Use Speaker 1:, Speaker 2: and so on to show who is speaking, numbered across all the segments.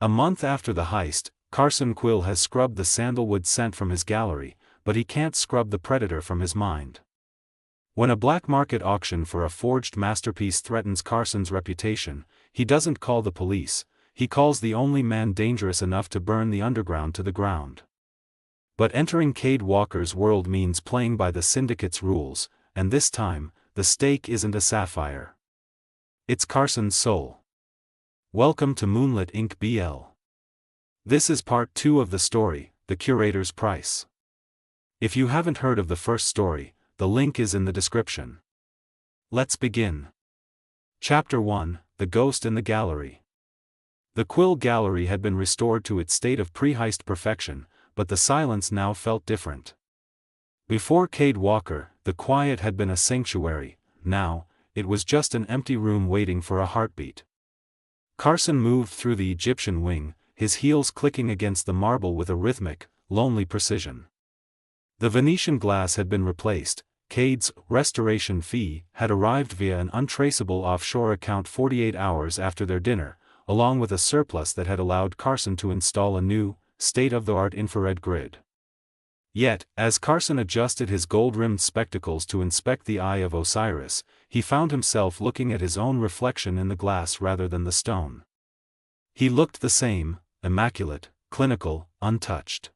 Speaker 1: A month after the heist, Carson Quill has scrubbed the sandalwood scent from his gallery, but he can't scrub the predator from his mind. When a black market auction for a forged masterpiece threatens Carson's reputation, he doesn't call the police, he calls the only man dangerous enough to burn the underground to the ground. But entering Cade Walker's world means playing by the Syndicate's rules, and this time, the stake isn't a sapphire. It's Carson's soul. Welcome to Moonlit Inc. BL. This is part 2 of the story, The Curator's Price. If you haven't heard of the first story, the link is in the description. Let's begin. Chapter 1, The Ghost in the Gallery. The Quill Gallery had been restored to its state of pre-heist perfection, but the silence now felt different. Before Cade Walker, the quiet had been a sanctuary, now, it was just an empty room waiting for a heartbeat. Carson moved through the Egyptian wing, his heels clicking against the marble with a rhythmic, lonely precision. The Venetian glass had been replaced, Cade's restoration fee had arrived via an untraceable offshore account 48 hours after their dinner, along with a surplus that had allowed Carson to install a new, state-of-the-art infrared grid. Yet, as Carson adjusted his gold-rimmed spectacles to inspect the Eye of Osiris, he found himself looking at his own reflection in the glass rather than the stone. He looked the same, immaculate, clinical, untouched.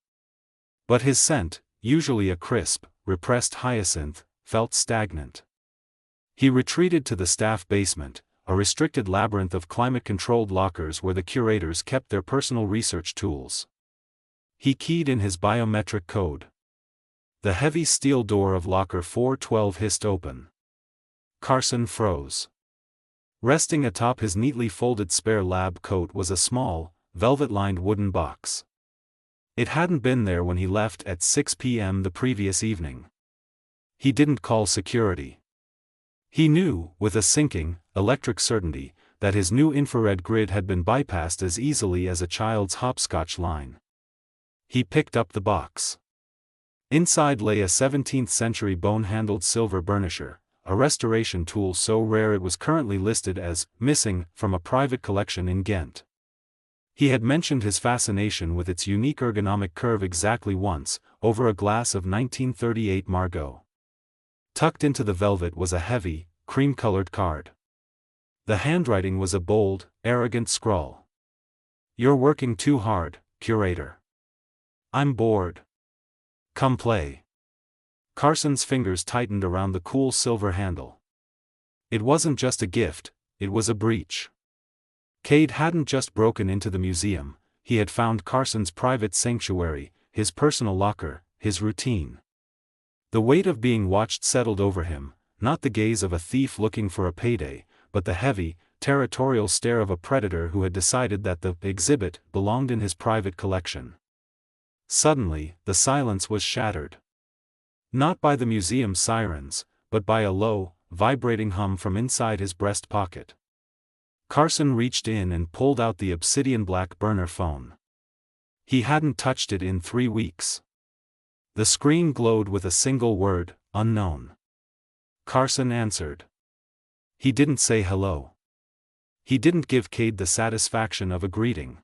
Speaker 1: But his scent, usually a crisp, repressed hyacinth, felt stagnant. He retreated to the staff basement, a restricted labyrinth of climate-controlled lockers where the curators kept their personal research tools. He keyed in his biometric code. The heavy steel door of locker 412 hissed open. Carson froze. Resting atop his neatly folded spare lab coat was a small, velvet-lined wooden box. It hadn't been there when he left at 6 p.m. the previous evening. He didn't call security. He knew, with a sinking, electric certainty, that his new infrared grid had been bypassed as easily as a child's hopscotch line. He picked up the box. Inside lay a 17th-century bone-handled silver burnisher, a restoration tool so rare it was currently listed as missing from a private collection in Ghent. He had mentioned his fascination with its unique ergonomic curve exactly once, over a glass of 1938 Margaux. Tucked into the velvet was a heavy, cream-colored card. The handwriting was a bold, arrogant scrawl. "You're working too hard, Curator. I'm bored. Come play." Carson's fingers tightened around the cool silver handle. It wasn't just a gift, it was a breach. Cade hadn't just broken into the museum, he had found Carson's private sanctuary, his personal locker, his routine. The weight of being watched settled over him, not the gaze of a thief looking for a payday, but the heavy, territorial stare of a predator who had decided that the exhibit belonged in his private collection. Suddenly, the silence was shattered. Not by the museum's sirens, but by a low, vibrating hum from inside his breast pocket. Carson reached in and pulled out the obsidian-black burner phone. He hadn't touched it in 3 weeks. The screen glowed with a single word, unknown. Carson answered. He didn't say hello. He didn't give Cade the satisfaction of a greeting.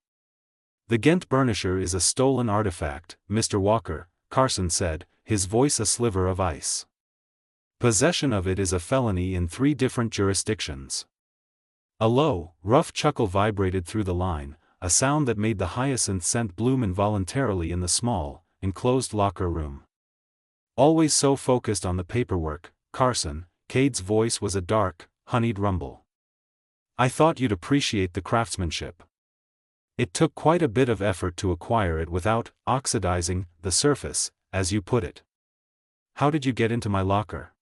Speaker 1: "The Ghent burnisher is a stolen artifact, Mr. Walker," Carson said, his voice a sliver of ice. "Possession of it is a felony in 3 different jurisdictions." A low, rough chuckle vibrated through the line, a sound that made the hyacinth scent bloom involuntarily in the small, enclosed locker room. Always so focused on the paperwork, Carson, Cade's voice was a dark, honeyed rumble. "I thought you'd appreciate the craftsmanship. It took quite a bit of effort to acquire it without oxidizing the surface, as you put it. How did you get into my locker?"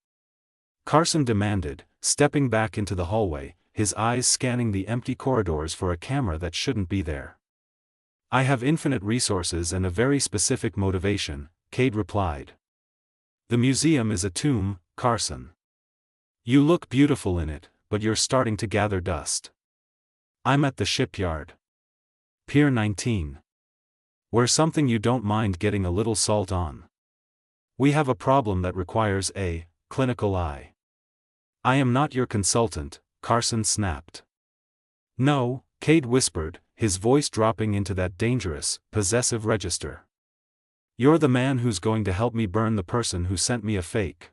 Speaker 1: Carson demanded, stepping back into the hallway, his eyes scanning the empty corridors for a camera that shouldn't be there. "I have infinite resources and a very specific motivation," Cade replied. "The museum is a tomb, Carson. You look beautiful in it, but you're starting to gather dust. I'm at the shipyard. Pier 19. We're something you don't mind getting a little salt on. We have a problem that requires a clinical eye." "I am not your consultant," Carson snapped. "No," Cade whispered, his voice dropping into that dangerous, possessive register. "You're the man who's going to help me burn the person who sent me a fake.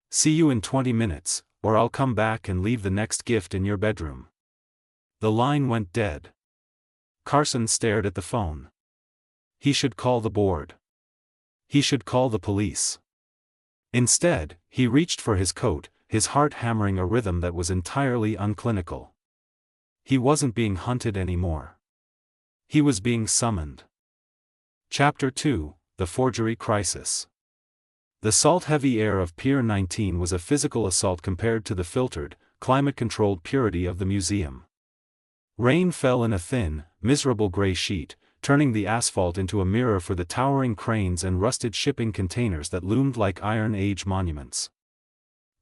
Speaker 1: See you in 20 minutes, or I'll come back and leave the next gift in your bedroom." The line went dead. Carson stared at the phone. He should call the board. He should call the police. Instead, he reached for his coat, his heart hammering a rhythm that was entirely unclinical. He wasn't being hunted anymore. He was being summoned. Chapter 2: The Forgery Crisis. The salt-heavy air of Pier 19 was a physical assault compared to the filtered, climate-controlled purity of the museum. Rain fell in a thin, miserable gray sheet, turning the asphalt into a mirror for the towering cranes and rusted shipping containers that loomed like Iron Age monuments.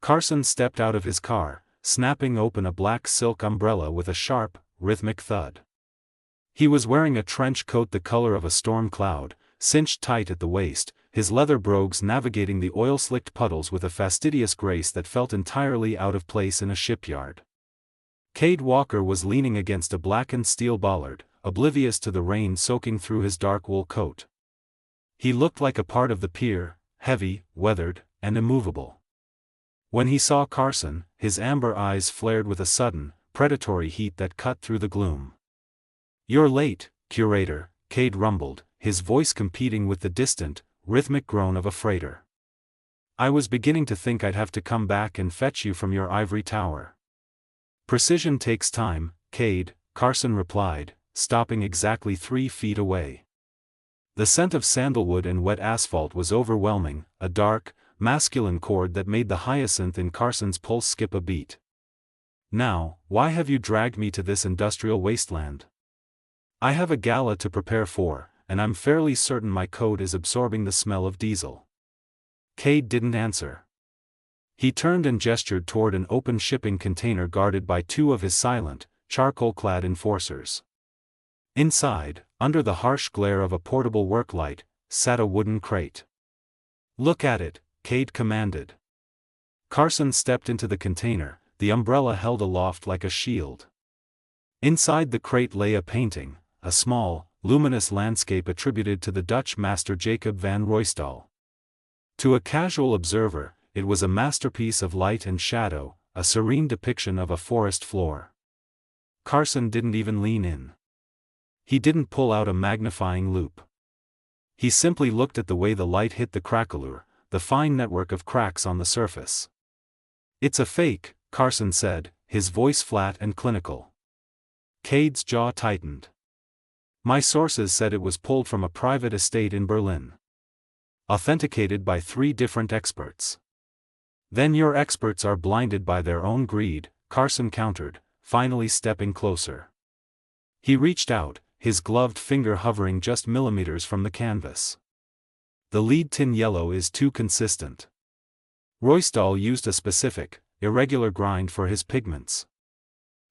Speaker 1: Carson stepped out of his car, snapping open a black silk umbrella with a sharp, rhythmic thud. He was wearing a trench coat the color of a storm cloud, cinched tight at the waist, his leather brogues navigating the oil-slicked puddles with a fastidious grace that felt entirely out of place in a shipyard. Cade Walker was leaning against a blackened steel bollard, oblivious to the rain soaking through his dark wool coat. He looked like a part of the pier, heavy, weathered, and immovable. When he saw Carson, his amber eyes flared with a sudden, predatory heat that cut through the gloom. "You're late, Curator," Cade rumbled, his voice competing with the distant, rhythmic groan of a freighter. "I was beginning to think I'd have to come back and fetch you from your ivory tower." "Precision takes time, Cade," Carson replied, stopping exactly 3 feet away. The scent of sandalwood and wet asphalt was overwhelming, a dark, masculine chord that made the hyacinth in Carson's pulse skip a beat. "Now, why have you dragged me to this industrial wasteland? I have a gala to prepare for, and I'm fairly certain my coat is absorbing the smell of diesel." Cade didn't answer. He turned and gestured toward an open shipping container guarded by 2 of his silent, charcoal-clad enforcers. Inside, under the harsh glare of a portable work light, sat a wooden crate. "Look at it," Cade commanded. Carson stepped into the container, the umbrella held aloft like a shield. Inside the crate lay a painting, a small, luminous landscape attributed to the Dutch master Jacob van Ruysdael. To a casual observer, it was a masterpiece of light and shadow, a serene depiction of a forest floor. Carson didn't even lean in. He didn't pull out a magnifying loupe. He simply looked at the way the light hit the craquelure, the fine network of cracks on the surface. "It's a fake," Carson said, his voice flat and clinical. Cade's jaw tightened. "My sources said it was pulled from a private estate in Berlin. Authenticated by 3 different experts." "Then your experts are blinded by their own greed," Carson countered, finally stepping closer. He reached out, his gloved finger hovering just millimeters from the canvas. "The lead tin yellow is too consistent. Ruysdael used a specific, irregular grind for his pigments.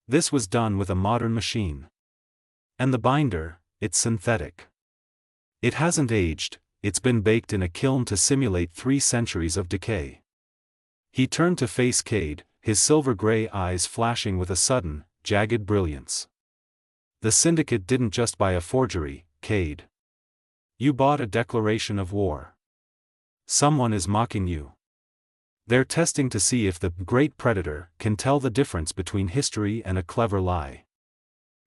Speaker 1: This was done with a modern machine. And the binder, it's synthetic. It hasn't aged, it's been baked in a kiln to simulate 3 centuries of decay." He turned to face Cade, his silver-gray eyes flashing with a sudden, jagged brilliance. "The Syndicate didn't just buy a forgery, Cade. You bought a declaration of war. Someone is mocking you. They're testing to see if the great predator can tell the difference between history and a clever lie."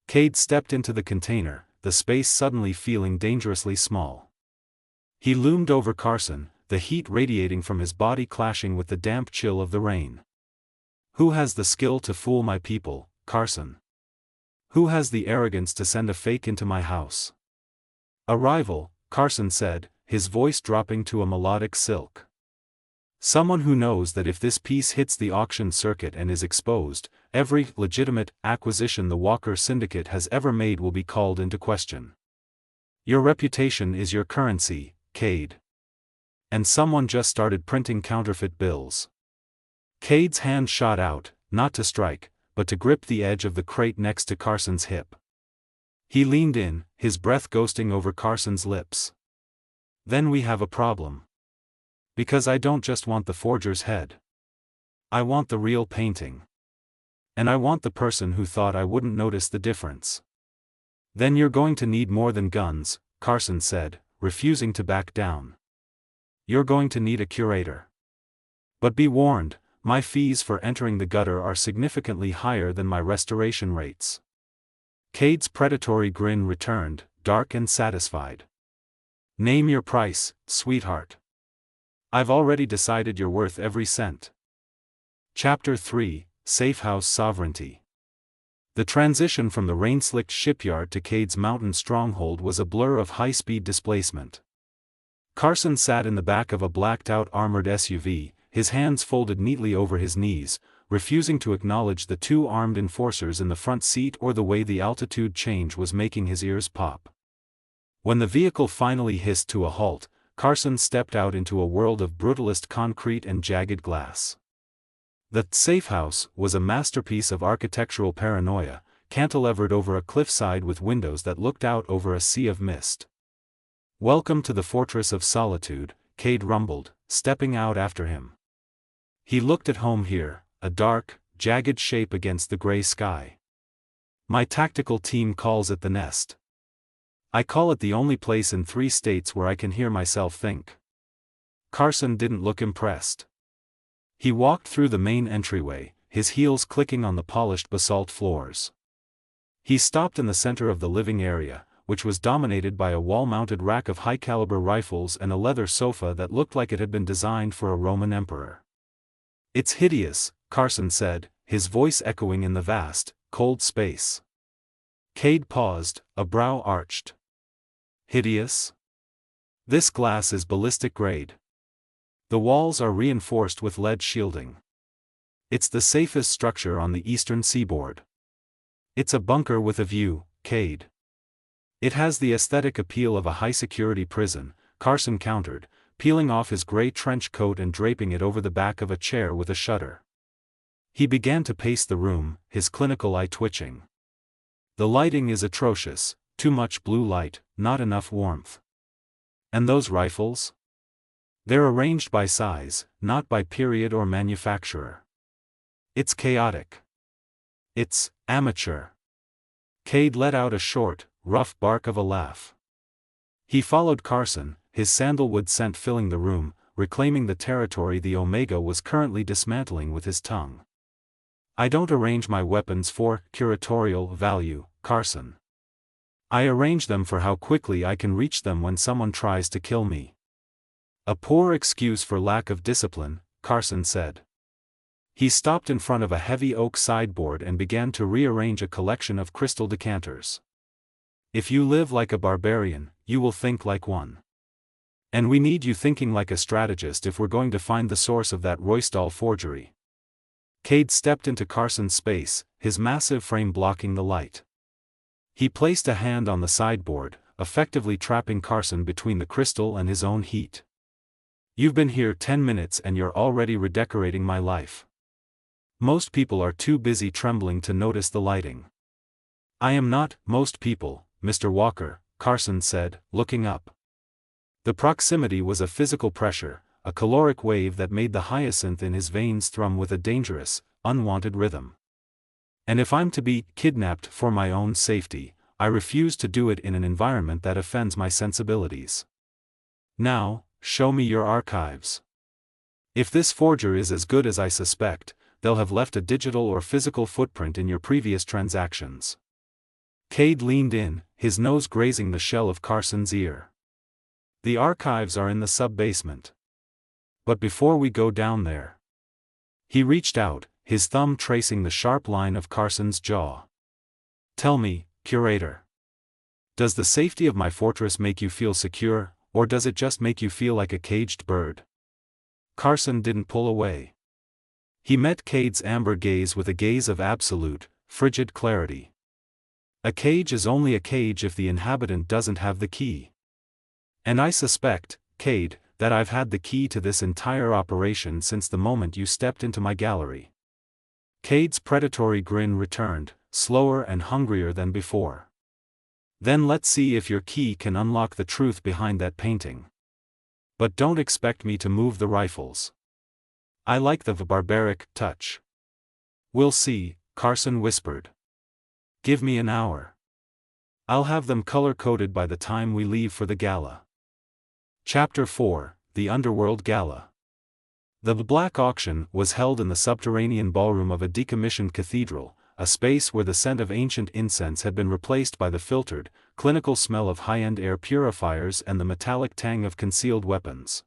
Speaker 1: Cade stepped into the container, the space suddenly feeling dangerously small. He loomed over Carson, the heat radiating from his body clashing with the damp chill of the rain. "Who has the skill to fool my people, Carson? Who has the arrogance to send a fake into my house?" "A rival," Carson said, his voice dropping to a melodic silk. "Someone who knows that if this piece hits the auction circuit and is exposed, every legitimate acquisition the Walker Syndicate has ever made will be called into question. Your reputation is your currency, Cade. And someone just started printing counterfeit bills." Cade's hand shot out, not to strike, but to grip the edge of the crate next to Carson's hip. He leaned in, his breath ghosting over Carson's lips. "Then we have a problem. Because I don't just want the forger's head. I want the real painting. And I want the person who thought I wouldn't notice the difference." Then you're going to need more than guns, Carson said, refusing to back down. You're going to need a curator. But be warned, my fees for entering the gutter are significantly higher than my restoration rates. Cade's predatory grin returned, dark and satisfied. Name your price, sweetheart. I've already decided you're worth every cent. Chapter 3, Safehouse Sovereignty. The transition from the rain-slicked shipyard to Cade's mountain stronghold was a blur of high-speed displacement. Carson sat in the back of a blacked-out armored SUV, his hands folded neatly over his knees, refusing to acknowledge the two armed enforcers in the front seat or the way the altitude change was making his ears pop. When the vehicle finally hissed to a halt, Carson stepped out into a world of brutalist concrete and jagged glass. The safe house was a masterpiece of architectural paranoia, cantilevered over a cliffside with windows that looked out over a sea of mist. "Welcome to the Fortress of Solitude," Cade rumbled, stepping out after him. He looked at home here, a dark, jagged shape against the gray sky. "My tactical team calls it the nest. I call it the only place in 3 states where I can hear myself think." Carson didn't look impressed. He walked through the main entryway, his heels clicking on the polished basalt floors. He stopped in the center of the living area, which was dominated by a wall-mounted rack of high-caliber rifles and a leather sofa that looked like it had been designed for a Roman emperor. "It's hideous," Carson said, his voice echoing in the vast, cold space. Cade paused, a brow arched. "Hideous? This glass is ballistic grade. The walls are reinforced with lead shielding. It's the safest structure on the eastern seaboard. It's a bunker with a view, Cade." "It has the aesthetic appeal of a high-security prison," Carson countered, peeling off his gray trench coat and draping it over the back of a chair with a shutter. He began to pace the room, his clinical eye twitching. "The lighting is atrocious, too much blue light, not enough warmth. And those rifles? They're arranged by size, not by period or manufacturer. It's chaotic. It's amateur." Cade let out a short, rough bark of a laugh. He followed Carson, his sandalwood scent filling the room, reclaiming the territory the Omega was currently dismantling with his tongue. "I don't arrange my weapons for curatorial value, Carson. I arrange them for how quickly I can reach them when someone tries to kill me." "A poor excuse for lack of discipline," Carson said. He stopped in front of a heavy oak sideboard and began to rearrange a collection of crystal decanters. "If you live like a barbarian, you will think like one. And we need you thinking like a strategist if we're going to find the source of that Roystal forgery." Cade stepped into Carson's space, his massive frame blocking the light. He placed a hand on the sideboard, effectively trapping Carson between the crystal and his own heat. "You've been here 10 minutes and you're already redecorating my life. Most people are too busy trembling to notice the lighting." "I am not most people, Mr. Walker," Carson said, looking up. The proximity was a physical pressure, a caloric wave that made the hyacinth in his veins thrum with a dangerous, unwanted rhythm. "And if I'm to be kidnapped for my own safety, I refuse to do it in an environment that offends my sensibilities. Now, show me your archives. If this forger is as good as I suspect, they'll have left a digital or physical footprint in your previous transactions." Cade leaned in, his nose grazing the shell of Carson's ear. "The archives are in the sub-basement. But before we go down there..." He reached out, his thumb tracing the sharp line of Carson's jaw. "Tell me, Curator. Does the safety of my fortress make you feel secure, or does it just make you feel like a caged bird?" Carson didn't pull away. He met Cade's amber gaze with a gaze of absolute, frigid clarity. "A cage is only a cage if the inhabitant doesn't have the key. And I suspect, Cade, that I've had the key to this entire operation since the moment you stepped into my gallery." Cade's predatory grin returned, slower and hungrier than before. "Then let's see if your key can unlock the truth behind that painting. But don't expect me to move the rifles. I like the barbaric touch." "We'll see," Carson whispered. "Give me an hour." I'll have them color-coded by the time we leave for the gala. Chapter 4, The Underworld Gala. The Black Auction was held in the subterranean ballroom of a decommissioned cathedral, a space where the scent of ancient incense had been replaced by the filtered, clinical smell of high-end air purifiers and the metallic tang of concealed weapons.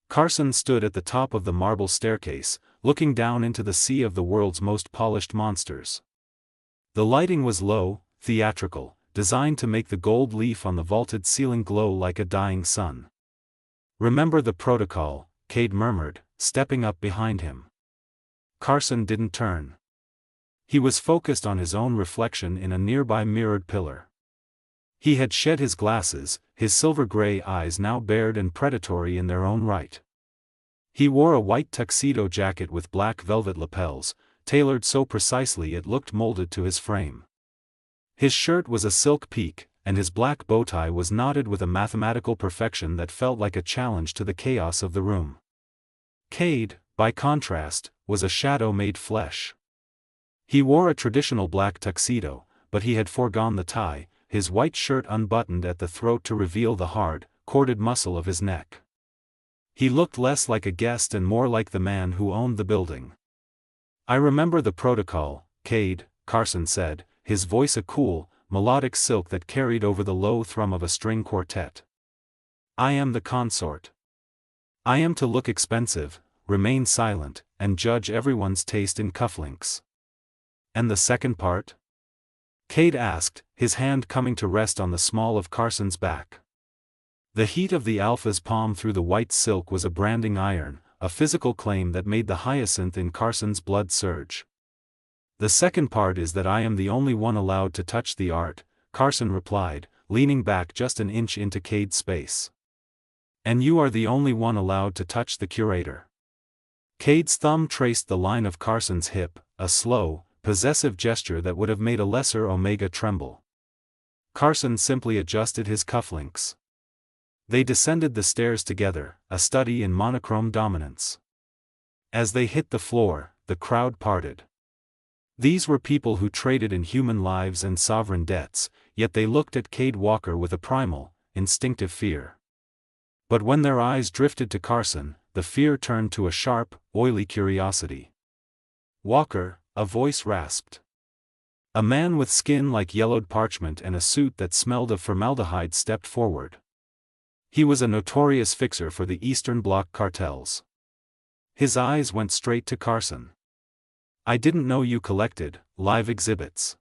Speaker 1: Carson stood at the top of the marble staircase, looking down into the sea of the world's most polished monsters. The lighting was low, theatrical, designed to make the gold leaf on the vaulted ceiling glow like a dying sun. "Remember the protocol," Cade murmured, stepping up behind him. Carson didn't turn. He was focused on his own reflection in a nearby mirrored pillar. He had shed his glasses, his silver-gray eyes now bared and predatory in their own right. He wore a white tuxedo jacket with black velvet lapels, tailored so precisely it looked molded to his frame. His shirt was a silk peak, and his black bow tie was knotted with a mathematical perfection that felt like a challenge to the chaos of the room. Cade, by contrast, was a shadow made flesh. He wore a traditional black tuxedo, but he had foregone the tie, his white shirt unbuttoned at the throat to reveal the hard, corded muscle of his neck. He looked less like a guest and more like the man who owned the building. "I remember the protocol, Cade," Carson said, his voice a cool, melodic silk that carried over the low thrum of a string quartet. "I am the consort. I am to look expensive, remain silent, and judge everyone's taste in cufflinks." "And the second part?" Cade asked, his hand coming to rest on the small of Carson's back. The heat of the Alpha's palm through the white silk was a branding iron, a physical claim that made the hyacinth in Carson's blood surge. "The second part is that I am the only one allowed to touch the art," Carson replied, leaning back just an inch into Cade's space. "And you are the only one allowed to touch the Curator." Cade's thumb traced the line of Carson's hip, a slow, possessive gesture that would have made a lesser Omega tremble. Carson simply adjusted his cufflinks. They descended the stairs together, a study in monochrome dominance. As they hit the floor, the crowd parted. These were people who traded in human lives and sovereign debts, yet they looked at Cade Walker with a primal, instinctive fear. But when their eyes drifted to Carson, the fear turned to a sharp, oily curiosity. "Walker," a voice rasped. A man with skin like yellowed parchment and a suit that smelled of formaldehyde stepped forward. He was a notorious fixer for the Eastern Bloc cartels. His eyes went straight to Carson. "I didn't know you collected live exhibits."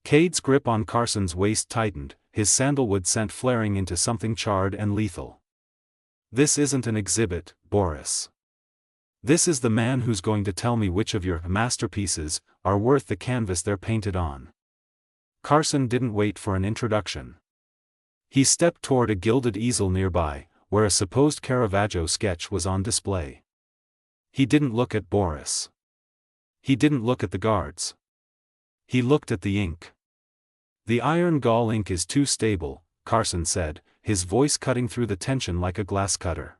Speaker 1: Cade's grip on Carson's waist tightened, his sandalwood scent flaring into something charred and lethal. "This isn't an exhibit, Boris. This is the man who's going to tell me which of your masterpieces are worth the canvas they're painted on." Carson didn't wait for an introduction. He stepped toward a gilded easel nearby, where a supposed Caravaggio sketch was on display. He didn't look at Boris. He didn't look at the guards. He looked at the ink. "The iron gall ink is too stable," Carson said, his voice cutting through the tension like a glass cutter.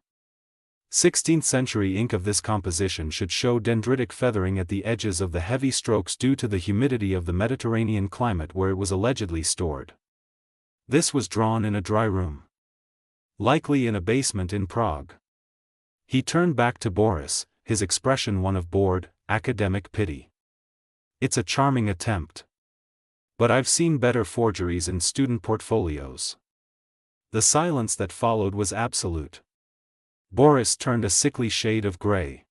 Speaker 1: 16th century ink of this composition should show dendritic feathering at the edges of the heavy strokes due to the humidity of the Mediterranean climate where it was allegedly stored. This was drawn in a dry room. Likely in a basement in Prague. He turned back to Boris, his expression one of bored, academic pity. "It's a charming attempt. But I've seen better forgeries in student portfolios." The silence that followed was absolute. Boris turned a sickly shade of gray.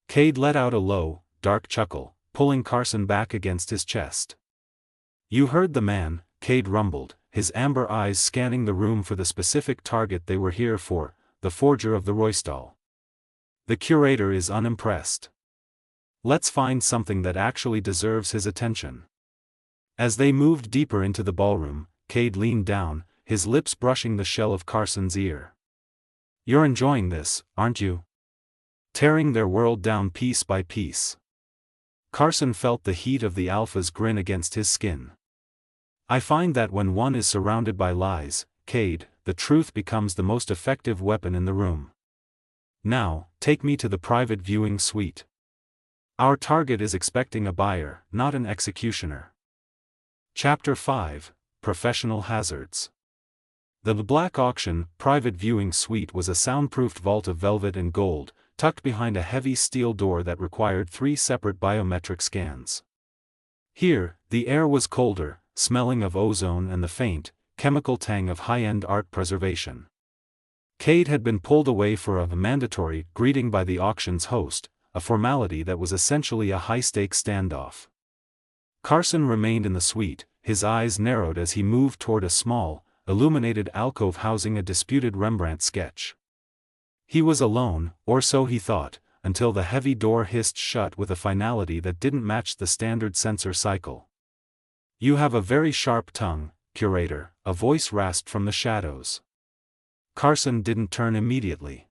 Speaker 1: Cade let out a low, dark chuckle, pulling Carson back against his chest. "You heard the man," Cade rumbled, his amber eyes scanning the room for the specific target they were here for, the forger of the Roystal. "The Curator is unimpressed. Let's find something that actually deserves his attention." As they moved deeper into the ballroom, Cade leaned down, his lips brushing the shell of Carson's ear. "You're enjoying this, aren't you? Tearing their world down piece by piece." Carson felt the heat of the Alpha's grin against his skin. "I find that when one is surrounded by lies, Cade, the truth becomes the most effective weapon in the room. Now, take me to the private viewing suite. Our target is expecting a buyer, not an executioner." Chapter 5, professional hazards. The black auction, private viewing suite was a soundproofed vault of velvet and gold, tucked behind a heavy steel door that required 3 separate biometric scans. Here, the air was colder, smelling of ozone and the faint, chemical tang of high-end art preservation. Cade had been pulled away for a mandatory greeting by the auction's host, a formality that was essentially a high-stakes standoff. Carson remained in the suite, his eyes narrowed as he moved toward a small, illuminated alcove housing a disputed Rembrandt sketch. He was alone, or so he thought, until the heavy door hissed shut with a finality that didn't match the standard censor cycle. "You have a very sharp tongue, Curator," a voice rasped from the shadows. Carson didn't turn immediately.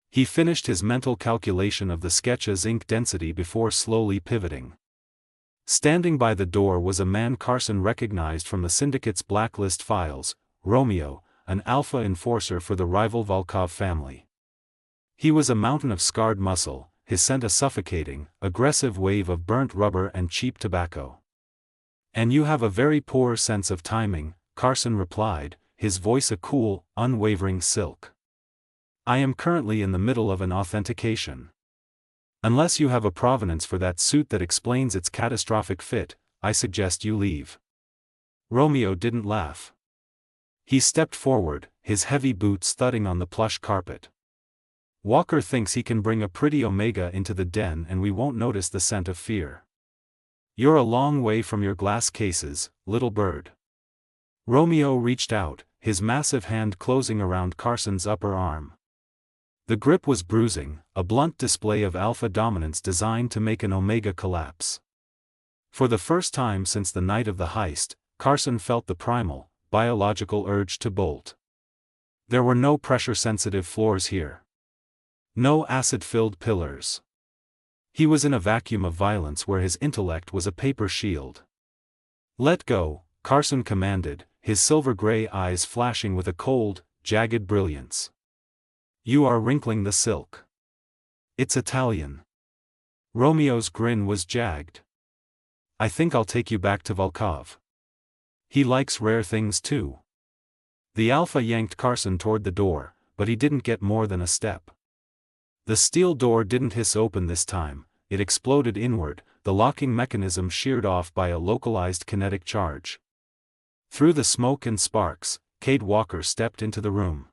Speaker 1: He finished his mental calculation of the sketch's ink density before slowly pivoting. Standing by the door was a man Carson recognized from the Syndicate's blacklist files, Romeo, an alpha enforcer for the rival Volkov family. He was a mountain of scarred muscle, his scent a suffocating, aggressive wave of burnt rubber and cheap tobacco. "And you have a very poor sense of timing," Carson replied, his voice a cool, unwavering silk. "I am currently in the middle of an authentication. Unless you have a provenance for that suit that explains its catastrophic fit, I suggest you leave." Romeo didn't laugh. He stepped forward, his heavy boots thudding on the plush carpet. "Walker thinks he can bring a pretty Omega into the den and we won't notice the scent of fear. You're a long way from your glass cases, little bird." Romeo reached out, his massive hand closing around Carson's upper arm. The grip was bruising, a blunt display of alpha dominance designed to make an Omega collapse. For the first time since the night of the heist, Carson felt the primal, biological urge to bolt. There were no pressure-sensitive floors here. No acid-filled pillars. He was in a vacuum of violence where his intellect was a paper shield. "Let go," Carson commanded, his silver-gray eyes flashing with a cold, jagged brilliance. "You are wrinkling the silk. It's Italian." Romeo's grin was jagged. "I think I'll take you back to Volkov. He likes rare things too." The Alpha yanked Carson toward the door, but he didn't get more than a step. The steel door didn't hiss open this time, it exploded inward, the locking mechanism sheared off by a localized kinetic charge. Through the smoke and sparks, Cade Walker stepped into the room.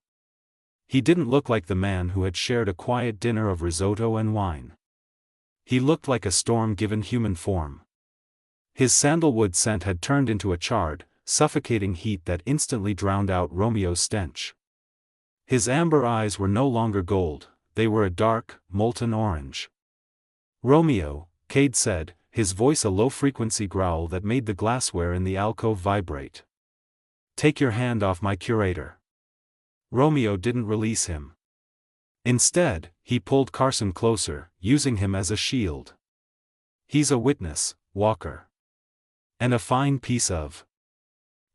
Speaker 1: He didn't look like the man who had shared a quiet dinner of risotto and wine. He looked like a storm given human form. His sandalwood scent had turned into a charred, suffocating heat that instantly drowned out Romeo's stench. His amber eyes were no longer gold, they were a dark, molten orange. "Romeo," Cade said, his voice a low-frequency growl that made the glassware in the alcove vibrate. "Take your hand off my Curator." Romeo didn't release him. Instead, he pulled Carson closer, using him as a shield. "He's a witness, Walker. And a fine piece of."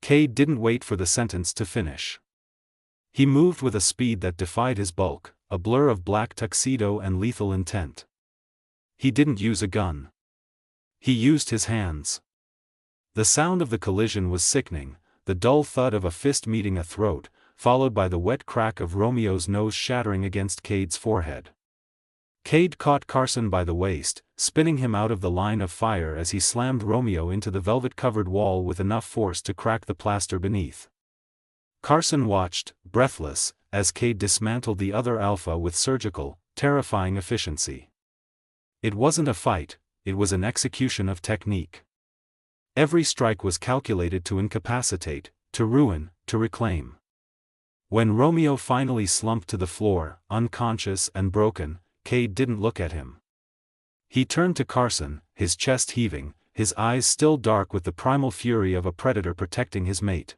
Speaker 1: Cade didn't wait for the sentence to finish. He moved with a speed that defied his bulk, a blur of black tuxedo and lethal intent. He didn't use a gun. He used his hands. The sound of the collision was sickening, the dull thud of a fist meeting a throat, followed by the wet crack of Romeo's nose shattering against Cade's forehead. Cade caught Carson by the waist, spinning him out of the line of fire as he slammed Romeo into the velvet-covered wall with enough force to crack the plaster beneath. Carson watched, breathless, as Cade dismantled the other Alpha with surgical, terrifying efficiency. It wasn't a fight, it was an execution of technique. Every strike was calculated to incapacitate, to ruin, to reclaim. When Romeo finally slumped to the floor, unconscious and broken, Cade didn't look at him. He turned to Carson, his chest heaving, his eyes still dark with the primal fury of a predator protecting his mate.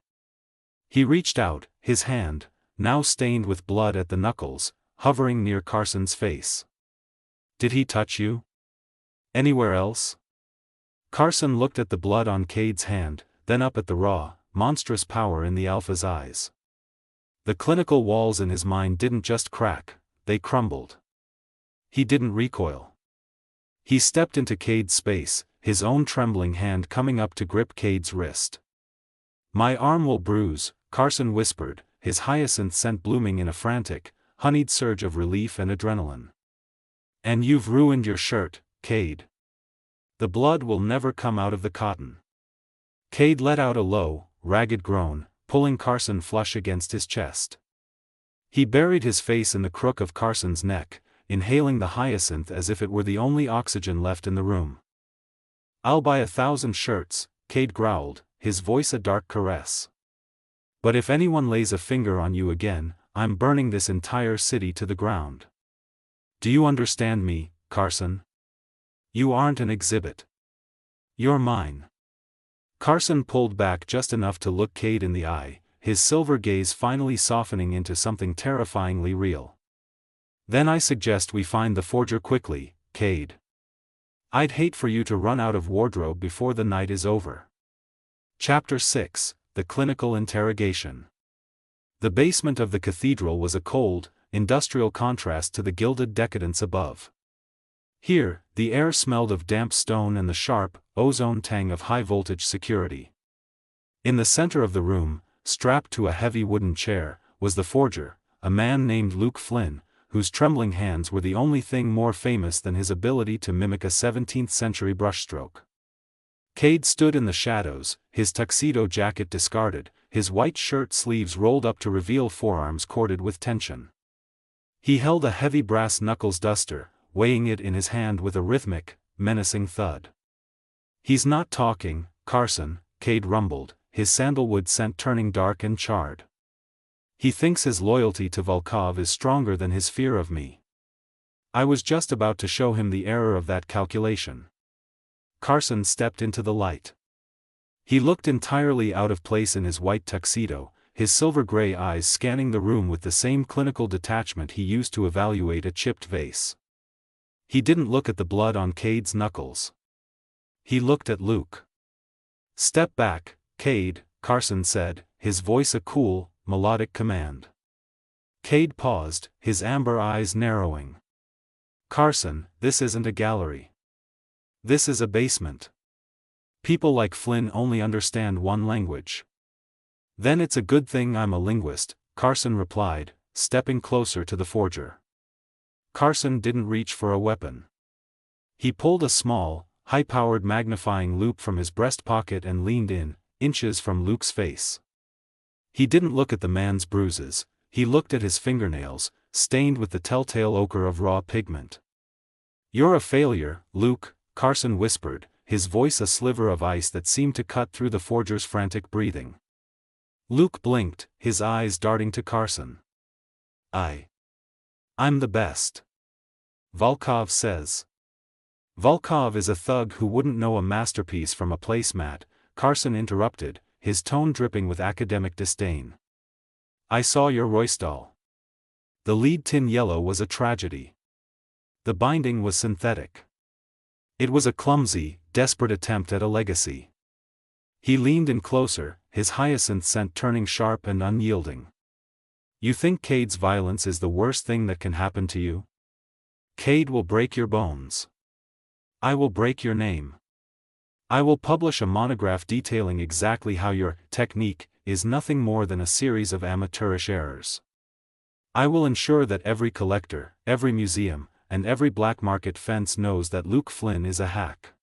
Speaker 1: He reached out, his hand, now stained with blood at the knuckles, hovering near Carson's face. "Did he touch you? Anywhere else?" Carson looked at the blood on Cade's hand, then up at the raw, monstrous power in the Alpha's eyes. The clinical walls in his mind didn't just crack, they crumbled. He didn't recoil. He stepped into Cade's space, his own trembling hand coming up to grip Cade's wrist. My arm will bruise, Carson whispered, his hyacinth scent blooming in a frantic, honeyed surge of relief and adrenaline. And you've ruined your shirt, Cade. The blood will never come out of the cotton. Cade let out a low, ragged groan, pulling Carson flush against his chest. He buried his face in the crook of Carson's neck, inhaling the hyacinth as if it were the only oxygen left in the room. I'll buy 1,000 shirts, Cade growled, his voice a dark caress. But if anyone lays a finger on you again, I'm burning this entire city to the ground. Do you understand me, Carson? You aren't an exhibit. You're mine. Carson pulled back just enough to look Cade in the eye, his silver gaze finally softening into something terrifyingly real. Then I suggest we find the forger quickly, Cade. I'd hate for you to run out of wardrobe before the night is over. Chapter 6, The Clinical Interrogation. The basement of the cathedral was a cold, industrial contrast to the gilded decadence above. Here, the air smelled of damp stone and the sharp, ozone tang of high-voltage security. In the center of the room, strapped to a heavy wooden chair, was the forger, a man named Luke Flynn, whose trembling hands were the only thing more famous than his ability to mimic a 17th-century brushstroke. Cade stood in the shadows, his tuxedo jacket discarded, his white shirt sleeves rolled up to reveal forearms corded with tension. He held a heavy brass knuckles duster, weighing it in his hand with a rhythmic, menacing thud. He's not talking, Carson, Cade rumbled, his sandalwood scent turning dark and charred. He thinks his loyalty to Volkov is stronger than his fear of me. I was just about to show him the error of that calculation. Carson stepped into the light. He looked entirely out of place in his white tuxedo, his silver-gray eyes scanning the room with the same clinical detachment he used to evaluate a chipped vase. He didn't look at the blood on Cade's knuckles. He looked at Luke. Step back, Cade, Carson said, his voice a cool, melodic command. Cade paused, his amber eyes narrowing. Carson, this isn't a gallery. This is a basement. People like Flynn only understand one language. Then it's a good thing I'm a linguist, Carson replied, stepping closer to the forger. Carson didn't reach for a weapon. He pulled a small, high-powered magnifying loupe from his breast pocket and leaned in, inches from Luke's face. He didn't look at the man's bruises, he looked at his fingernails, stained with the telltale ochre of raw pigment. You're a failure, Luke, Carson whispered, his voice a sliver of ice that seemed to cut through the forger's frantic breathing. Luke blinked, his eyes darting to Carson. I'm the best. Volkov says. Volkov is a thug who wouldn't know a masterpiece from a placemat, Carson interrupted, his tone dripping with academic disdain. I saw your Roystal. The lead tin yellow was a tragedy. The binding was synthetic. It was a clumsy, desperate attempt at a legacy. He leaned in closer, his hyacinth scent turning sharp and unyielding. You think Cade's violence is the worst thing that can happen to you? Cade will break your bones. I will break your name. I will publish a monograph detailing exactly how your technique is nothing more than a series of amateurish errors. I will ensure that every collector, every museum, and every black market fence knows that Luke Flynn is a hack.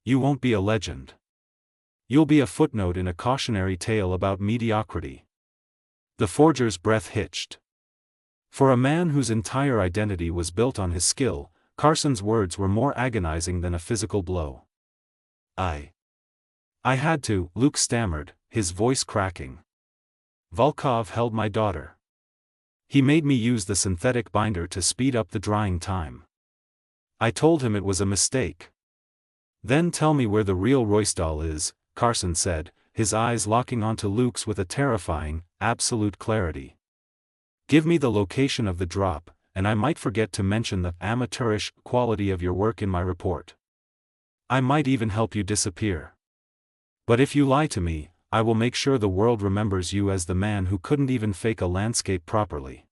Speaker 1: You won't be a legend. You'll be a footnote in a cautionary tale about mediocrity. The forger's breath hitched. For a man whose entire identity was built on his skill, Carson's words were more agonizing than a physical blow. I had to, Luke stammered, his voice cracking. Volkov held my daughter. He made me use the synthetic binder to speed up the drying time. I told him it was a mistake. Then tell me where the real Roystal is, Carson said, his eyes locking onto Luke's with a terrifying, absolute clarity. Give me the location of the drop, and I might forget to mention the amateurish quality of your work in my report. I might even help you disappear. But if you lie to me, I will make sure the world remembers you as the man who couldn't even fake a landscape properly.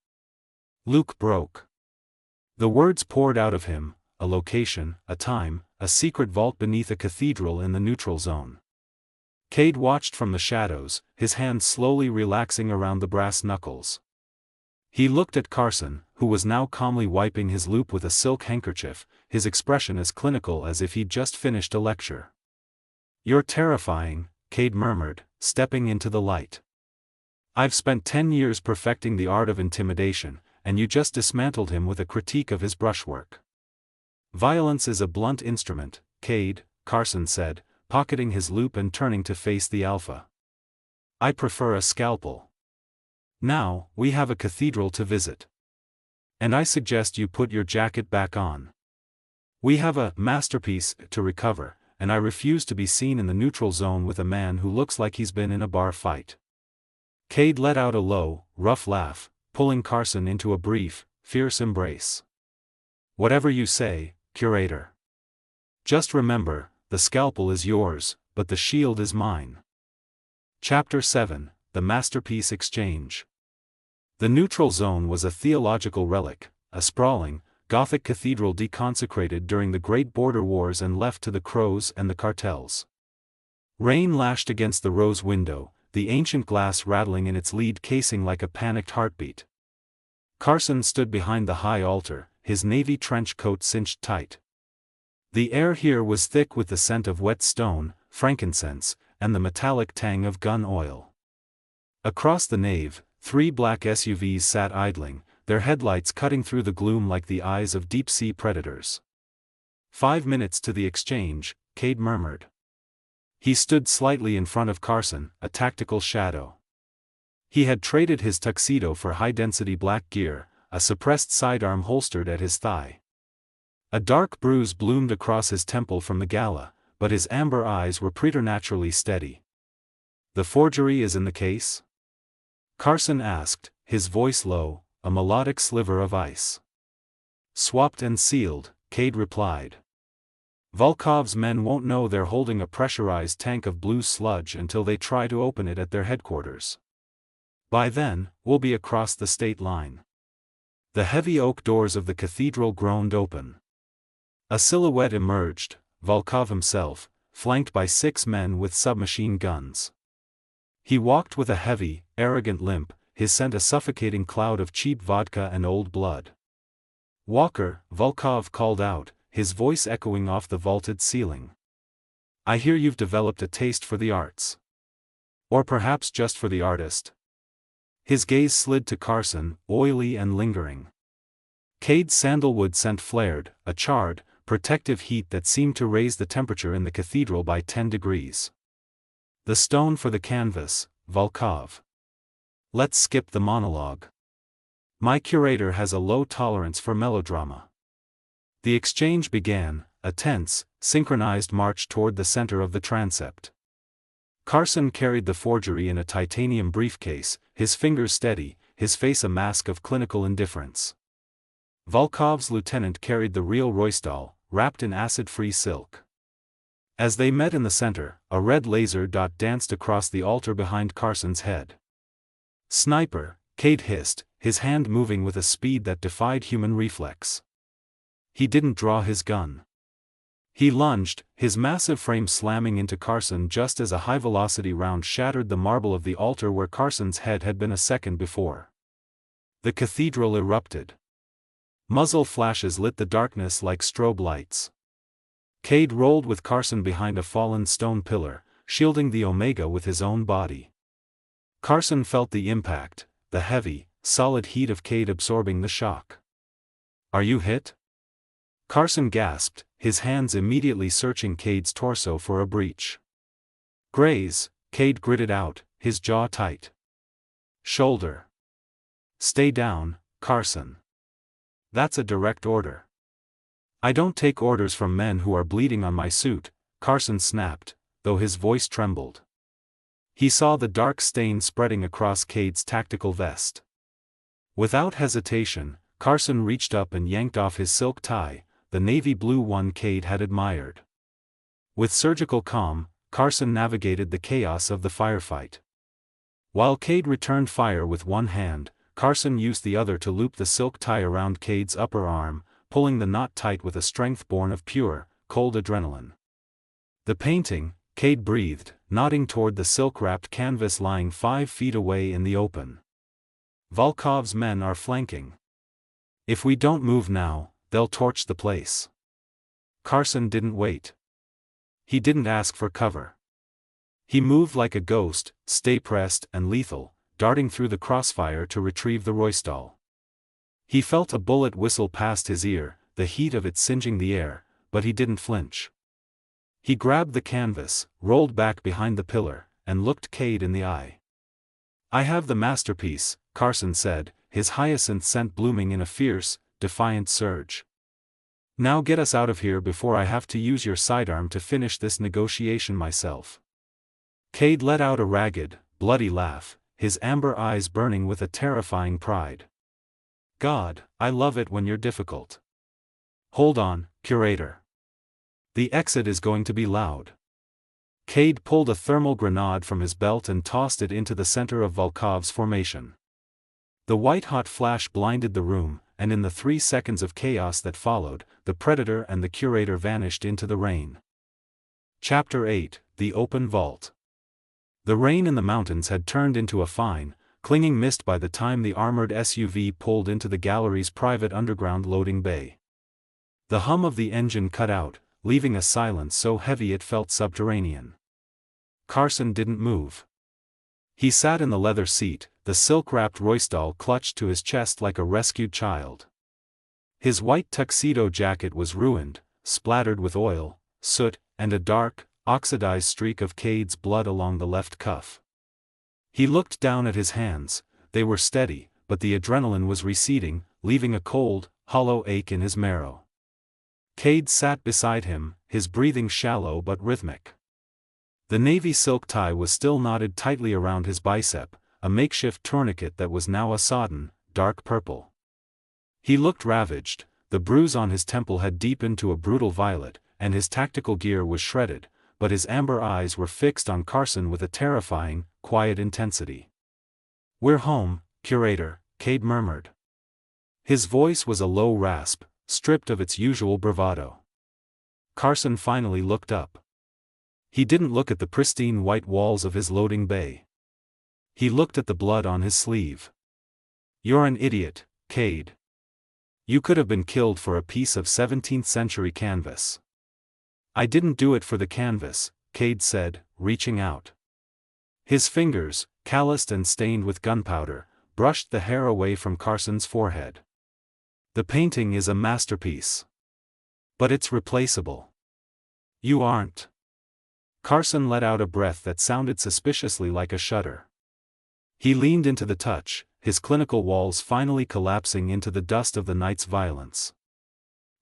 Speaker 1: Luke broke. The words poured out of him, a location, a time, a secret vault beneath a cathedral in the neutral zone. Cade watched from the shadows, his hand slowly relaxing around the brass knuckles. He looked at Carson, who was now calmly wiping his loop with a silk handkerchief, his expression as clinical as if he'd just finished a lecture. "You're terrifying," Cade murmured, stepping into the light. "I've spent 10 years perfecting the art of intimidation, and you just dismantled him with a critique of his brushwork." "Violence is a blunt instrument, Cade," Carson said, pocketing his loop and turning to face the Alpha. "I prefer a scalpel. Now, we have a cathedral to visit. And I suggest you put your jacket back on. We have a masterpiece to recover, and I refuse to be seen in the neutral zone with a man who looks like he's been in a bar fight." Cade let out a low, rough laugh, pulling Carson into a brief, fierce embrace. "Whatever you say, Curator. Just remember, the scalpel is yours, but the shield is mine." Chapter 7, The Masterpiece Exchange. The neutral zone was a theological relic, a sprawling, Gothic cathedral deconsecrated during the Great Border Wars and left to the crows and the cartels. Rain lashed against the rose window, the ancient glass rattling in its lead casing like a panicked heartbeat. Carson stood behind the high altar, his navy trench coat cinched tight. The air here was thick with the scent of wet stone, frankincense, and the metallic tang of gun oil. Across the nave, 3 black SUVs sat idling, their headlights cutting through the gloom like the eyes of deep-sea predators. 5 minutes to the exchange, Cade murmured. He stood slightly in front of Carson, a tactical shadow. He had traded his tuxedo for high-density black gear, a suppressed sidearm holstered at his thigh. A dark bruise bloomed across his temple from the gala, but his amber eyes were preternaturally steady. "The forgery is in the case?" Carson asked, his voice low, a melodic sliver of ice. "Swapped and sealed," Cade replied. "Volkov's men won't know they're holding a pressurized tank of blue sludge until they try to open it at their headquarters. By then, we'll be across the state line." The heavy oak doors of the cathedral groaned open. A silhouette emerged, Volkov himself, flanked by 6 men with submachine guns. He walked with a heavy, arrogant limp, his scent a suffocating cloud of cheap vodka and old blood. "Walker," Volkov called out, his voice echoing off the vaulted ceiling. "I hear you've developed a taste for the arts. Or perhaps just for the artist." His gaze slid to Carson, oily and lingering. Cade's sandalwood scent flared, a charred, protective heat that seemed to raise the temperature in the cathedral by 10 degrees. "The stone for the canvas, Volkov. Let's skip the monologue. My curator has a low tolerance for melodrama." The exchange began, a tense, synchronized march toward the center of the transept. Carson carried the forgery in a titanium briefcase, his fingers steady, his face a mask of clinical indifference. Volkov's lieutenant carried the real Roysdahl, wrapped in acid-free silk. As they met in the center, a red laser dot danced across the altar behind Carson's head. "Sniper," Cade hissed, his hand moving with a speed that defied human reflex. He didn't draw his gun. He lunged, his massive frame slamming into Carson just as a high-velocity round shattered the marble of the altar where Carson's head had been a second before. The cathedral erupted. Muzzle flashes lit the darkness like strobe lights. Cade rolled with Carson behind a fallen stone pillar, shielding the Omega with his own body. Carson felt the impact, the heavy, solid heat of Cade absorbing the shock. "Are you hit?" Carson gasped, his hands immediately searching Cade's torso for a breach. "Graze," Cade gritted out, his jaw tight. "Shoulder." "Stay down, Carson. That's a direct order." "I don't take orders from men who are bleeding on my suit," Carson snapped, though his voice trembled. He saw the dark stain spreading across Cade's tactical vest. Without hesitation, Carson reached up and yanked off his silk tie, the navy blue one Cade had admired. With surgical calm, Carson navigated the chaos of the firefight. While Cade returned fire with one hand, Carson used the other to loop the silk tie around Cade's upper arm, pulling the knot tight with a strength born of pure, cold adrenaline. "The painting," Cade breathed, nodding toward the silk-wrapped canvas lying 5 feet away in the open. "Volkov's men are flanking. If we don't move now, they'll torch the place." Carson didn't wait. He didn't ask for cover. He moved like a ghost, stay pressed and lethal, darting through the crossfire to retrieve the Roystal. He felt a bullet whistle past his ear, the heat of it singeing the air, but he didn't flinch. He grabbed the canvas, rolled back behind the pillar, and looked Cade in the eye. "I have the masterpiece," Carson said, his hyacinth scent blooming in a fierce, defiant surge. "Now get us out of here before I have to use your sidearm to finish this negotiation myself." Cade let out a ragged, bloody laugh, his amber eyes burning with a terrifying pride. "God, I love it when you're difficult. Hold on, Curator. The exit is going to be loud." Cade pulled a thermal grenade from his belt and tossed it into the center of Volkov's formation. The white-hot flash blinded the room, and in the 3 seconds of chaos that followed, the Predator and the Curator vanished into the rain. Chapter 8: The Open Vault. The rain in the mountains had turned into a fine, clinging mist by the time the armored SUV pulled into the gallery's private underground loading bay. The hum of the engine cut out, leaving a silence so heavy it felt subterranean. Carson didn't move. He sat in the leather seat, the silk-wrapped Roystal clutched to his chest like a rescued child. His white tuxedo jacket was ruined, splattered with oil, soot, and a dark, oxidized streak of Cade's blood along the left cuff. He looked down at his hands. They were steady, but the adrenaline was receding, leaving a cold, hollow ache in his marrow. Cade sat beside him, his breathing shallow but rhythmic. The navy silk tie was still knotted tightly around his bicep, a makeshift tourniquet that was now a sodden, dark purple. He looked ravaged, the bruise on his temple had deepened to a brutal violet, and his tactical gear was shredded, but his amber eyes were fixed on Carson with a terrifying, quiet intensity. "We're home, Curator," Cade murmured. His voice was a low rasp, stripped of its usual bravado. Carson finally looked up. He didn't look at the pristine white walls of his loading bay. He looked at the blood on his sleeve. "You're an idiot, Cade. You could have been killed for a piece of 17th century canvas." "I didn't do it for the canvas," Cade said, reaching out. His fingers, calloused and stained with gunpowder, brushed the hair away from Carson's forehead. "The painting is a masterpiece. But it's replaceable. You aren't." Carson let out a breath that sounded suspiciously like a shudder. He leaned into the touch, his clinical walls finally collapsing into the dust of the night's violence.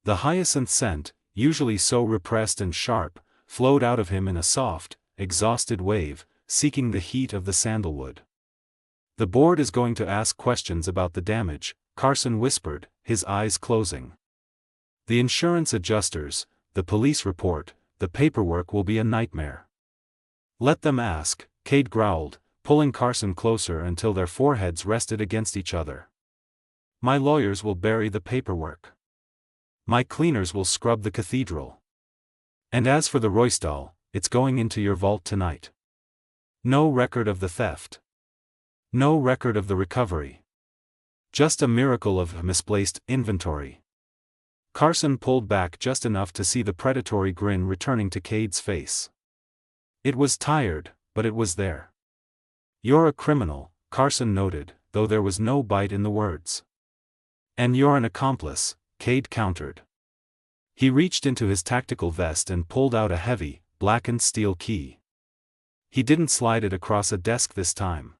Speaker 1: The hyacinth scent, usually so repressed and sharp, flowed out of him in a soft, exhausted wave, seeking the heat of the sandalwood. "The board is going to ask questions about the damage," Carson whispered, his eyes closing. "The insurance adjusters, the police report, the paperwork will be a nightmare." "Let them ask," Cade growled, pulling Carson closer until their foreheads rested against each other. "My lawyers will bury the paperwork. My cleaners will scrub the cathedral. And as for the Roystal, it's going into your vault tonight. No record of the theft. No record of the recovery. Just a miracle of misplaced inventory." Carson pulled back just enough to see the predatory grin returning to Cade's face. It was tired, but it was there. "You're a criminal," Carson noted, though there was no bite in the words. "And you're an accomplice," Cade countered. He reached into his tactical vest and pulled out a heavy, blackened steel key. He didn't slide it across a desk this time.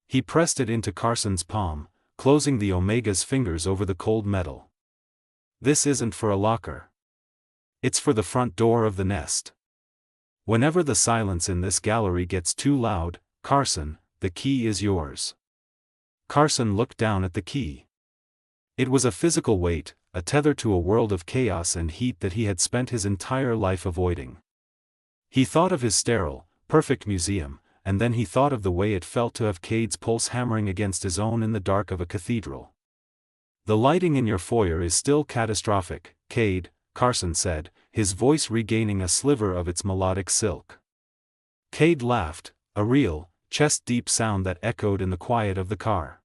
Speaker 1: He pressed it into Carson's palm, closing the Omega's fingers over the cold metal. "This isn't for a locker. It's for the front door of the nest. Whenever the silence in this gallery gets too loud, Carson, the key is yours." Carson looked down at the key. It was a physical weight, a tether to a world of chaos and heat that he had spent his entire life avoiding. He thought of his sterile, perfect museum, and then he thought of the way it felt to have Cade's pulse hammering against his own in the dark of a cathedral. "The lighting in your foyer is still catastrophic, Cade," Carson said, his voice regaining a sliver of its melodic silk. Cade laughed, a real, chest-deep sound that echoed in the quiet of the car.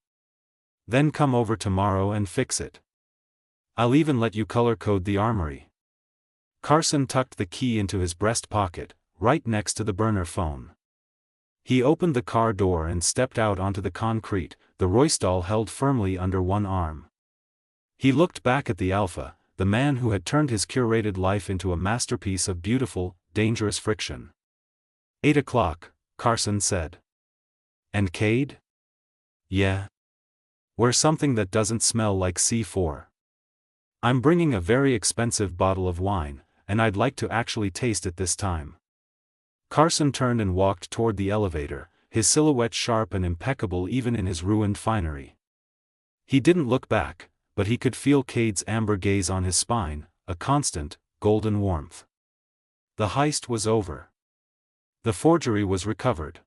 Speaker 1: Then come over tomorrow and fix it. I'll even let you color-code the armory. Carson tucked the key into his breast pocket, right next to the burner phone. He opened the car door and stepped out onto the concrete, the Roystal held firmly under one arm. He looked back at the Alpha, the man who had turned his curated life into a masterpiece of beautiful, dangerous friction. 8 o'clock, Carson said. And Cade? Yeah. We're something that doesn't smell like C4. I'm bringing a very expensive bottle of wine, and I'd like to actually taste it this time. Carson turned and walked toward the elevator, his silhouette sharp and impeccable even in his ruined finery. He didn't look back, but he could feel Cade's amber gaze on his spine, a constant, golden warmth. The heist was over. The forgery was recovered.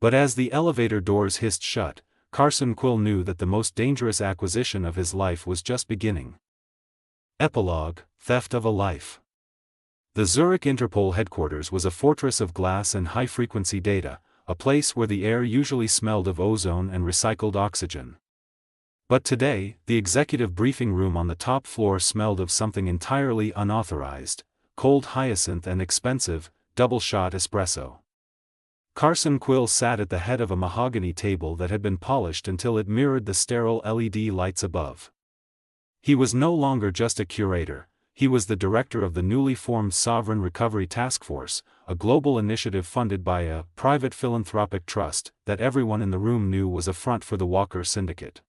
Speaker 1: But as the elevator doors hissed shut, Carson Quill knew that the most dangerous acquisition of his life was just beginning. Epilogue, Theft of a Life. The Zurich Interpol headquarters was a fortress of glass and high-frequency data, a place where the air usually smelled of ozone and recycled oxygen. But today, the executive briefing room on the top floor smelled of something entirely unauthorized: cold hyacinth and expensive, double-shot espresso. Carson Quill sat at the head of a mahogany table that had been polished until it mirrored the sterile LED lights above. He was no longer just a curator, he was the director of the newly formed Sovereign Recovery Task Force, a global initiative funded by a private philanthropic trust that everyone in the room knew was a front for the Walker Syndicate.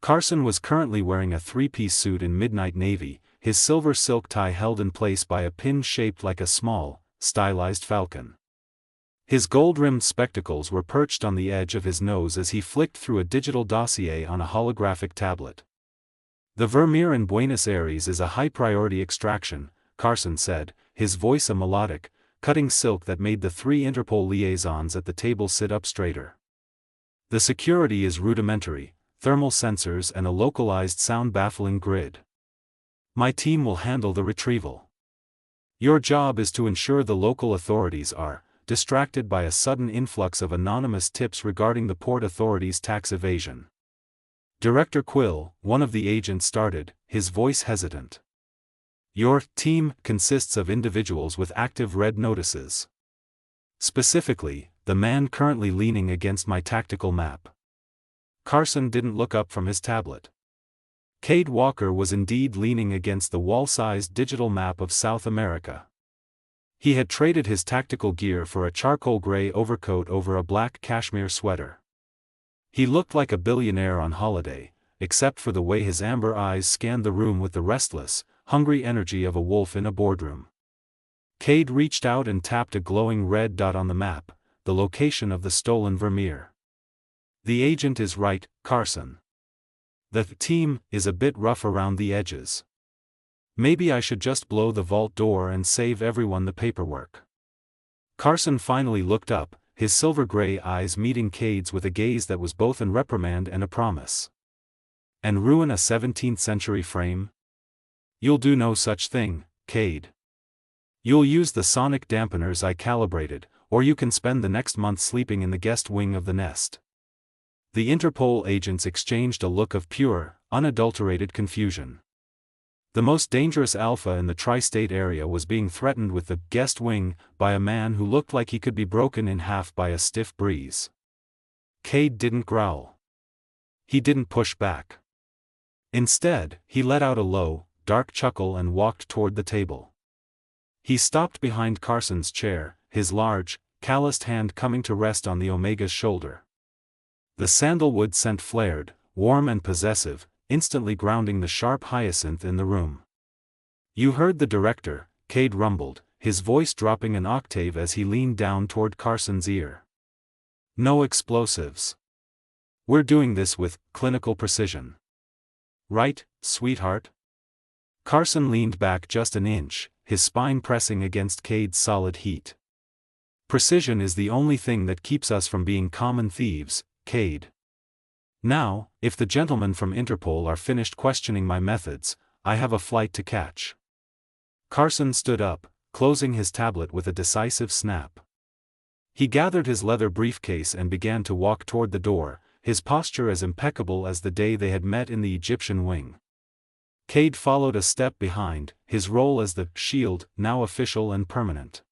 Speaker 1: Carson was currently wearing a three-piece suit in midnight navy, his silver silk tie held in place by a pin shaped like a small, stylized falcon. His gold-rimmed spectacles were perched on the edge of his nose as he flicked through a digital dossier on a holographic tablet. The Vermeer in Buenos Aires is a high-priority extraction, Carson said, his voice a melodic, cutting silk that made the three Interpol liaisons at the table sit up straighter. The security is rudimentary: thermal sensors and a localized sound-baffling grid. My team will handle the retrieval. Your job is to ensure the local authorities are distracted by a sudden influx of anonymous tips regarding the Port Authority's tax evasion. Director Quill, one of the agents started, his voice hesitant. Your team consists of individuals with active red notices. Specifically, the man currently leaning against my tactical map. Carson didn't look up from his tablet. Cade Walker was indeed leaning against the wall-sized digital map of South America. He had traded his tactical gear for a charcoal gray overcoat over a black cashmere sweater. He looked like a billionaire on holiday, except for the way his amber eyes scanned the room with the restless, hungry energy of a wolf in a boardroom. Cade reached out and tapped a glowing red dot on the map, the location of the stolen Vermeer. The agent is right, Carson. The team is a bit rough around the edges. Maybe I should just blow the vault door and save everyone the paperwork. Carson finally looked up, his silver-gray eyes meeting Cade's with a gaze that was both a reprimand and a promise. And ruin a 17th-century frame? You'll do no such thing, Cade. You'll use the sonic dampeners I calibrated, or you can spend the next month sleeping in the guest wing of the nest. The Interpol agents exchanged a look of pure, unadulterated confusion. The most dangerous Alpha in the tri-state area was being threatened with the guest wing by a man who looked like he could be broken in half by a stiff breeze. Cade didn't growl. He didn't push back. Instead, he let out a low, dark chuckle and walked toward the table. He stopped behind Carson's chair, his large, calloused hand coming to rest on the Omega's shoulder. The sandalwood scent flared, warm and possessive, instantly grounding the sharp hyacinth in the room. You heard the director, Cade rumbled, his voice dropping an octave as he leaned down toward Carson's ear. No explosives. We're doing this with clinical precision. Right, sweetheart? Carson leaned back just an inch, his spine pressing against Cade's solid heat. Precision is the only thing that keeps us from being common thieves, Cade. Now, if the gentlemen from Interpol are finished questioning my methods, I have a flight to catch. Carson stood up, closing his tablet with a decisive snap. He gathered his leather briefcase and began to walk toward the door, his posture as impeccable as the day they had met in the Egyptian wing. Cade followed a step behind, his role as the shield now official and permanent.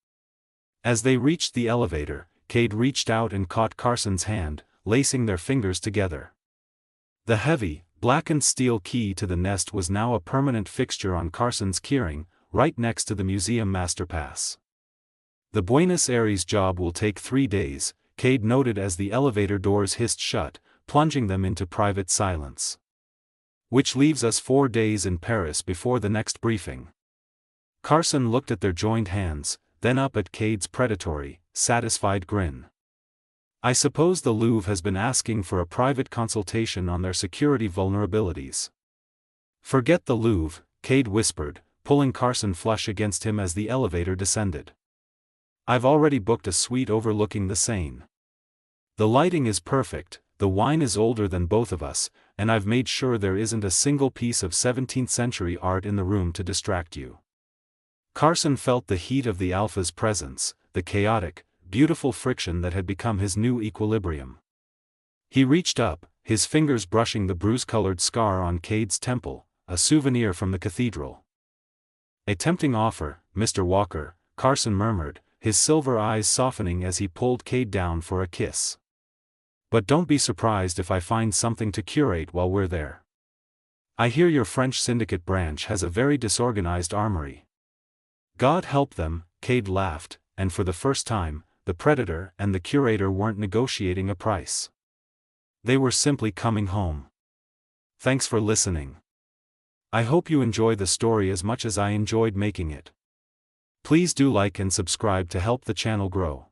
Speaker 1: As they reached the elevator, Cade reached out and caught Carson's hand, lacing their fingers together. The heavy, blackened steel key to the nest was now a permanent fixture on Carson's keyring, right next to the museum masterpass. The Buenos Aires job will take 3 days, Cade noted as the elevator doors hissed shut, plunging them into private silence. Which leaves us 4 days in Paris before the next briefing. Carson looked at their joined hands, then up at Cade's predatory, satisfied grin. I suppose the Louvre has been asking for a private consultation on their security vulnerabilities. Forget the Louvre, Cade whispered, pulling Carson flush against him as the elevator descended. I've already booked a suite overlooking the Seine. The lighting is perfect, the wine is older than both of us, and I've made sure there isn't a single piece of 17th century art in the room to distract you. Carson felt the heat of the Alpha's presence, the chaotic, beautiful friction that had become his new equilibrium. He reached up, his fingers brushing the bruise-colored scar on Cade's temple, a souvenir from the cathedral. A tempting offer, Mr. Walker, Carson murmured, his silver eyes softening as he pulled Cade down for a kiss. But don't be surprised if I find something to curate while we're there. I hear your French syndicate branch has a very disorganized armory. God help them, Cade laughed, and for the first time, the Predator and the Curator weren't negotiating a price. They were simply coming home. Thanks for listening. I hope you enjoy the story as much as I enjoyed making it. Please do like and subscribe to help the channel grow.